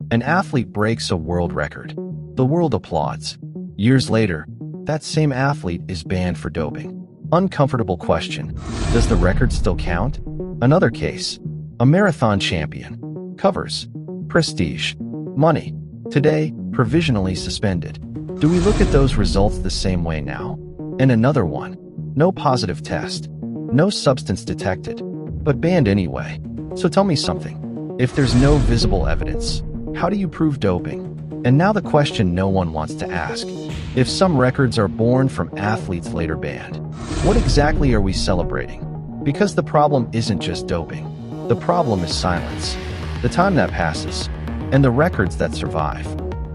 An athlete breaks a world record. The world applauds. Years later, that same athlete is banned for doping. Uncomfortable question. Does the record still count? Another case. A marathon champion. Covers. Prestige. Money. Today, provisionally suspended. Do we look at those results the same way now? And another one. No positive test. No substance detected. But banned anyway. So tell me something. If there's no visible evidence, how do you prove doping? And now the question no one wants to ask. If some records are born from athletes later banned, what exactly are we celebrating? Because the problem isn't just doping. The problem is silence. The time that passes, and the records that survive.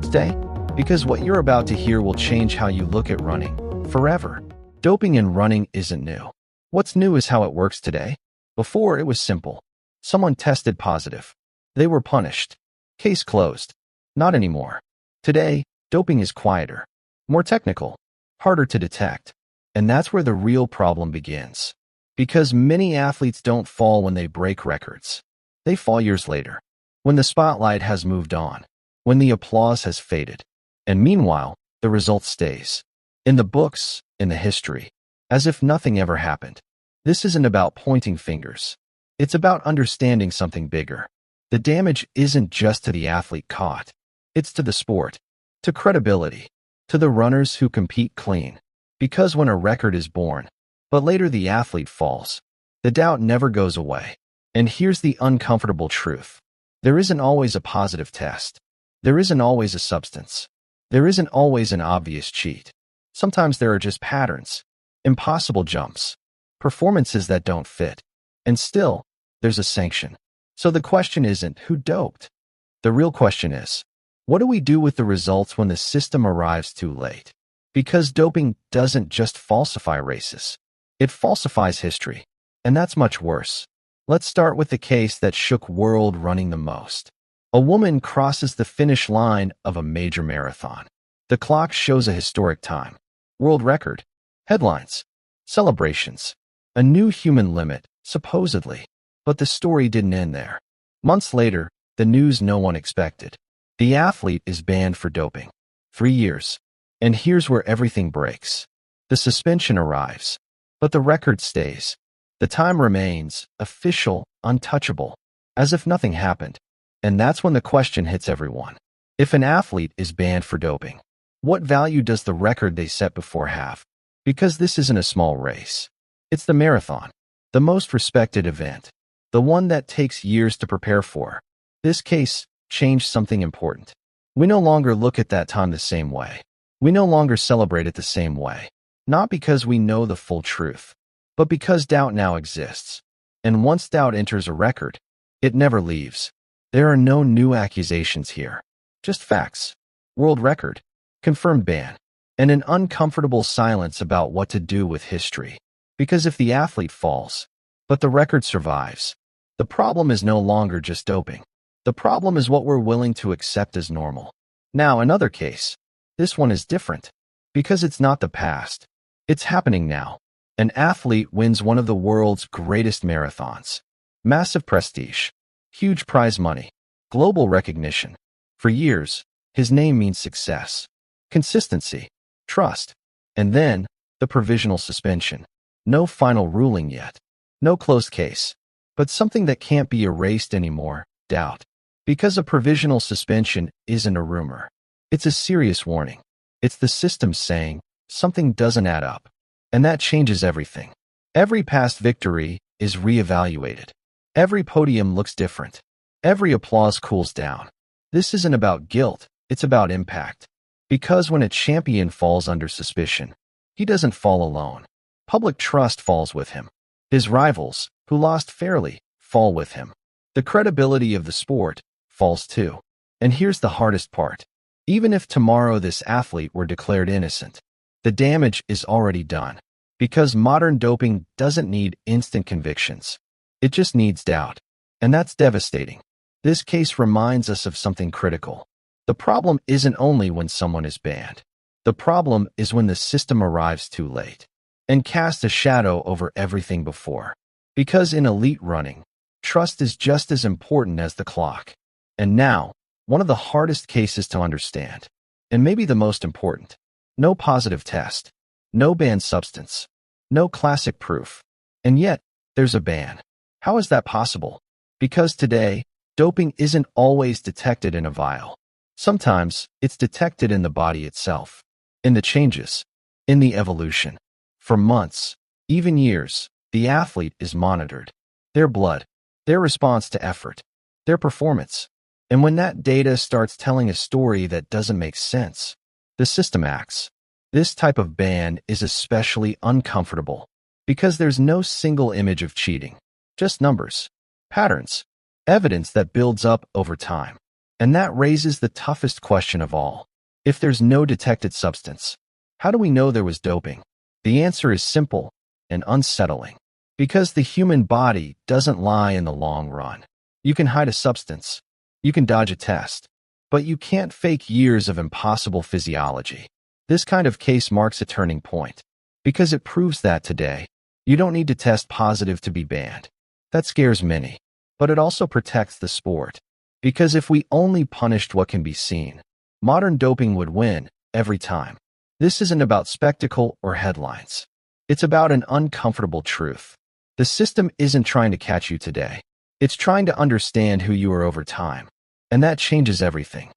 Stay, because what you're about to hear will change how you look at running forever. Doping in running isn't new. What's new is how it works today. Before, it was simple. Someone tested positive. They were punished. Case closed. Not anymore. Today, doping is quieter, more technical, harder to detect. And that's where the real problem begins. Because many athletes don't fall when they break records. They fall years later, when the spotlight has moved on, when the applause has faded. And meanwhile, the result stays. In the books, in the history, as if nothing ever happened. This isn't about pointing fingers. It's about understanding something bigger. The damage isn't just to the athlete caught. It's to the sport, to credibility, to the runners who compete clean. Because when a record is born, but later the athlete falls, the doubt never goes away. And here's the uncomfortable truth. There isn't always a positive test. There isn't always a substance. There isn't always an obvious cheat. Sometimes there are just patterns, impossible jumps, performances that don't fit. And still, there's a sanction. So the question isn't who doped. The real question is, what do we do with the results when the system arrives too late? Because doping doesn't just falsify races. It falsifies history. And that's much worse. Let's start with the case that shook world running the most. A woman crosses the finish line of a major marathon. The clock shows a historic time. World record. Headlines. Celebrations. A new human limit, supposedly. But the story didn't end there. Months later, the news no one expected. The athlete is banned for doping. 3 years. And here's where everything breaks. The suspension arrives. But the record stays. The time remains, official, untouchable, as if nothing happened. And that's when the question hits everyone. If an athlete is banned for doping, what value does the record they set before have? Because this isn't a small race. It's the marathon, the most respected event, the one that takes years to prepare for. This case changed something important. We no longer look at that time the same way. We no longer celebrate it the same way. Not because we know the full truth, but because doubt now exists. And once doubt enters a record, it never leaves. There are no new accusations here. Just facts. World record. Confirmed ban. And an uncomfortable silence about what to do with history. Because if the athlete falls, but the record survives, the problem is no longer just doping. The problem is what we're willing to accept as normal. Now, another case. This one is different. Because it's not the past. It's happening now. An athlete wins one of the world's greatest marathons. Massive prestige. Huge prize money. Global recognition. For years, his name means success. Consistency. Trust. And then, the provisional suspension. No final ruling yet. No closed case. But something that can't be erased anymore, doubt. Because a provisional suspension isn't a rumor. It's a serious warning. It's the system saying, something doesn't add up. And that changes everything. Every past victory is reevaluated. Every podium looks different. Every applause cools down. This isn't about guilt, it's about impact. Because when a champion falls under suspicion, he doesn't fall alone. Public trust falls with him. His rivals, who lost fairly, fall with him. The credibility of the sport falls too. And here's the hardest part. Even if tomorrow this athlete were declared innocent, the damage is already done. Because modern doping doesn't need instant convictions. It just needs doubt. And that's devastating. This case reminds us of something critical. The problem isn't only when someone is banned. The problem is when the system arrives too late and casts a shadow over everything before. Because in elite running, trust is just as important as the clock. And now, One of the hardest cases to understand, and maybe the most important. No positive test, no banned substance, no classic proof. And yet, there's a ban. How is that possible? Because today, doping isn't always detected in a vial. Sometimes, it's detected in the body itself, in the changes, in the evolution. For months, even years, the athlete is monitored. Their blood, their response to effort, their performance. And when that data starts telling a story that doesn't make sense, the system acts. This type of ban is especially uncomfortable because there's no single image of cheating, just numbers, patterns, evidence that builds up over time. And that raises the toughest question of all. If there's no detected substance, how do we know there was doping? The answer is simple and unsettling. Because the human body doesn't lie in the long run. You can hide a substance, you can dodge a test, but you can't fake years of impossible physiology. This kind of case marks a turning point, because it proves that today, you don't need to test positive to be banned. That scares many, but it also protects the sport. Because if we only punished what can be seen, modern doping would win every time. This isn't about spectacle or headlines. It's about an uncomfortable truth. The system isn't trying to catch you today. It's trying to understand who you are over time. And that changes everything.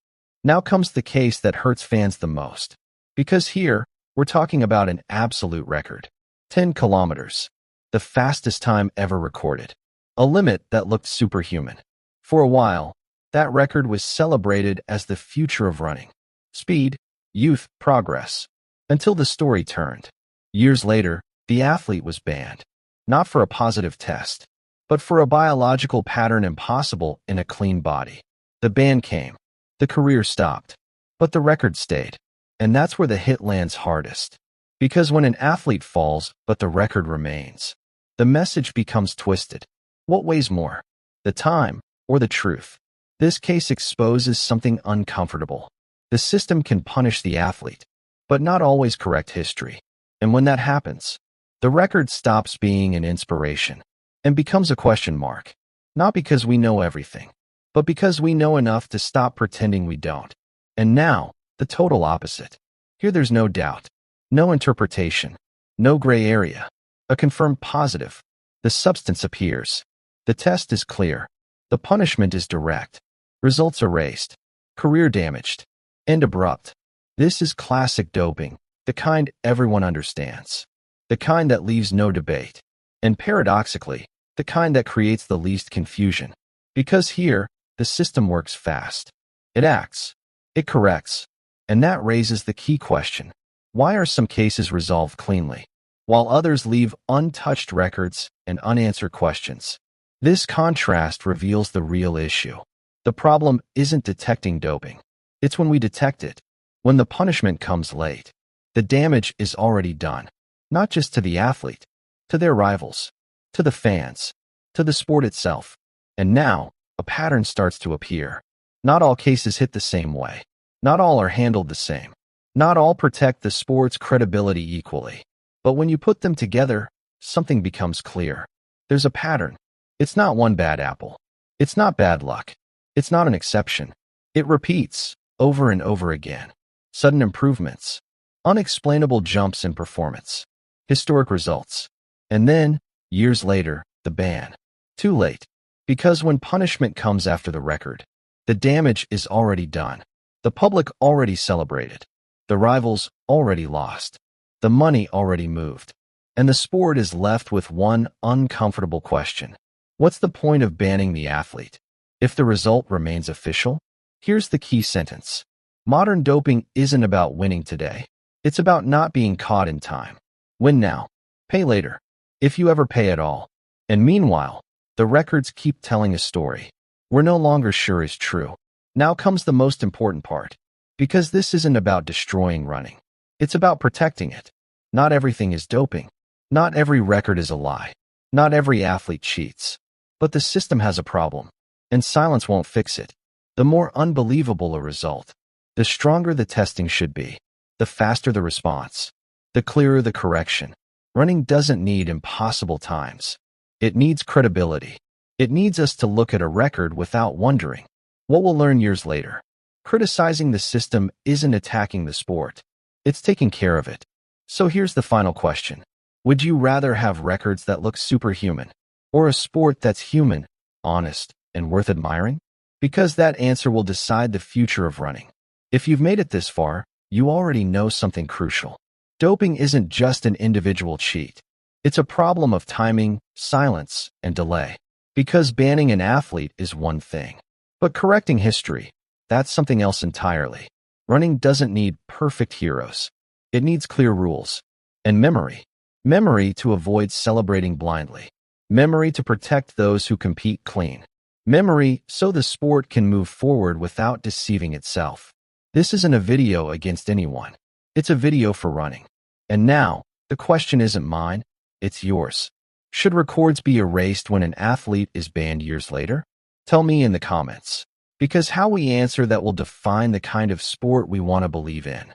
Now comes the case that hurts fans the most. Because here, we're talking about an absolute record. 10 kilometers. The fastest time ever recorded. A limit that looked superhuman. For a while, that record was celebrated as the future of running. Speed, youth, progress. Until the story turned. Years later, the athlete was banned. Not for a positive test, but for a biological pattern impossible in a clean body. The ban came. The career stopped. But the record stayed. And that's where the hit lands hardest. Because when an athlete falls, but the record remains, the message becomes twisted. What weighs more? The time or the truth? This case exposes something uncomfortable. The system can punish the athlete, but not always correct history. And when that happens, the record stops being an inspiration and becomes a question mark. Not because we know everything, but because we know enough to stop pretending we don't. And now, the total opposite. Here there's no doubt, no interpretation, no gray area. A confirmed positive. The substance appears. The test is clear. The punishment is direct. Results erased. Career damaged. End abrupt. This is classic doping, the kind everyone understands. The kind that leaves no debate. And paradoxically, the kind that creates the least confusion. Because here, the system works fast. It acts. It corrects. And that raises the key question. Why are some cases resolved cleanly, while others leave untouched records and unanswered questions? This contrast reveals the real issue. The problem isn't detecting doping. It's when we detect it. When the punishment comes late. The damage is already done. Not just to the athlete, to their rivals, to the fans, to the sport itself. And now, a pattern starts to appear. Not all cases hit the same way. Not all are handled the same. Not all protect the sport's credibility equally. But when you put them together, something becomes clear. There's a pattern. It's not one bad apple. It's not bad luck. It's not an exception. It repeats, over and over again. Sudden improvements. Unexplainable jumps in performance. Historic results. And then, years later, the ban. Too late. Because when punishment comes after the record, the damage is already done. The public already celebrated. The rivals already lost. The money already moved. And the sport is left with one uncomfortable question. What's the point of banning the athlete if the result remains official? Here's the key sentence. Modern doping isn't about winning today. It's about not being caught in time. Win now. Pay later. If you ever pay at all. And meanwhile, the records keep telling a story we're no longer sure is true. Now comes the most important part. Because this isn't about destroying running. It's about protecting it. Not everything is doping. Not every record is a lie. Not every athlete cheats. But the system has a problem. And silence won't fix it. The more unbelievable a result, the stronger the testing should be. The faster the response. The clearer the correction. Running doesn't need impossible times. It needs credibility. It needs us to look at a record without wondering, What we'll learn years later. Criticizing the system isn't attacking the sport. It's taking care of it. So here's the final question. Would you rather have records that look superhuman, or a sport that's human, honest, and worth admiring? Because that answer will decide the future of running. If you've made it this far, you already know something crucial. Doping isn't just an individual cheat. It's a problem of timing, silence, and delay. Because banning an athlete is one thing, but correcting history, that's something else entirely. Running doesn't need perfect heroes. It needs clear rules. And memory. Memory to avoid celebrating blindly. Memory to protect those who compete clean. Memory so the sport can move forward without deceiving itself. This isn't a video against anyone. It's a video for running. And now, the question isn't mine, it's yours. Should records be erased when an athlete is banned years later? Tell me in the comments. Because how we answer that will define the kind of sport we want to believe in.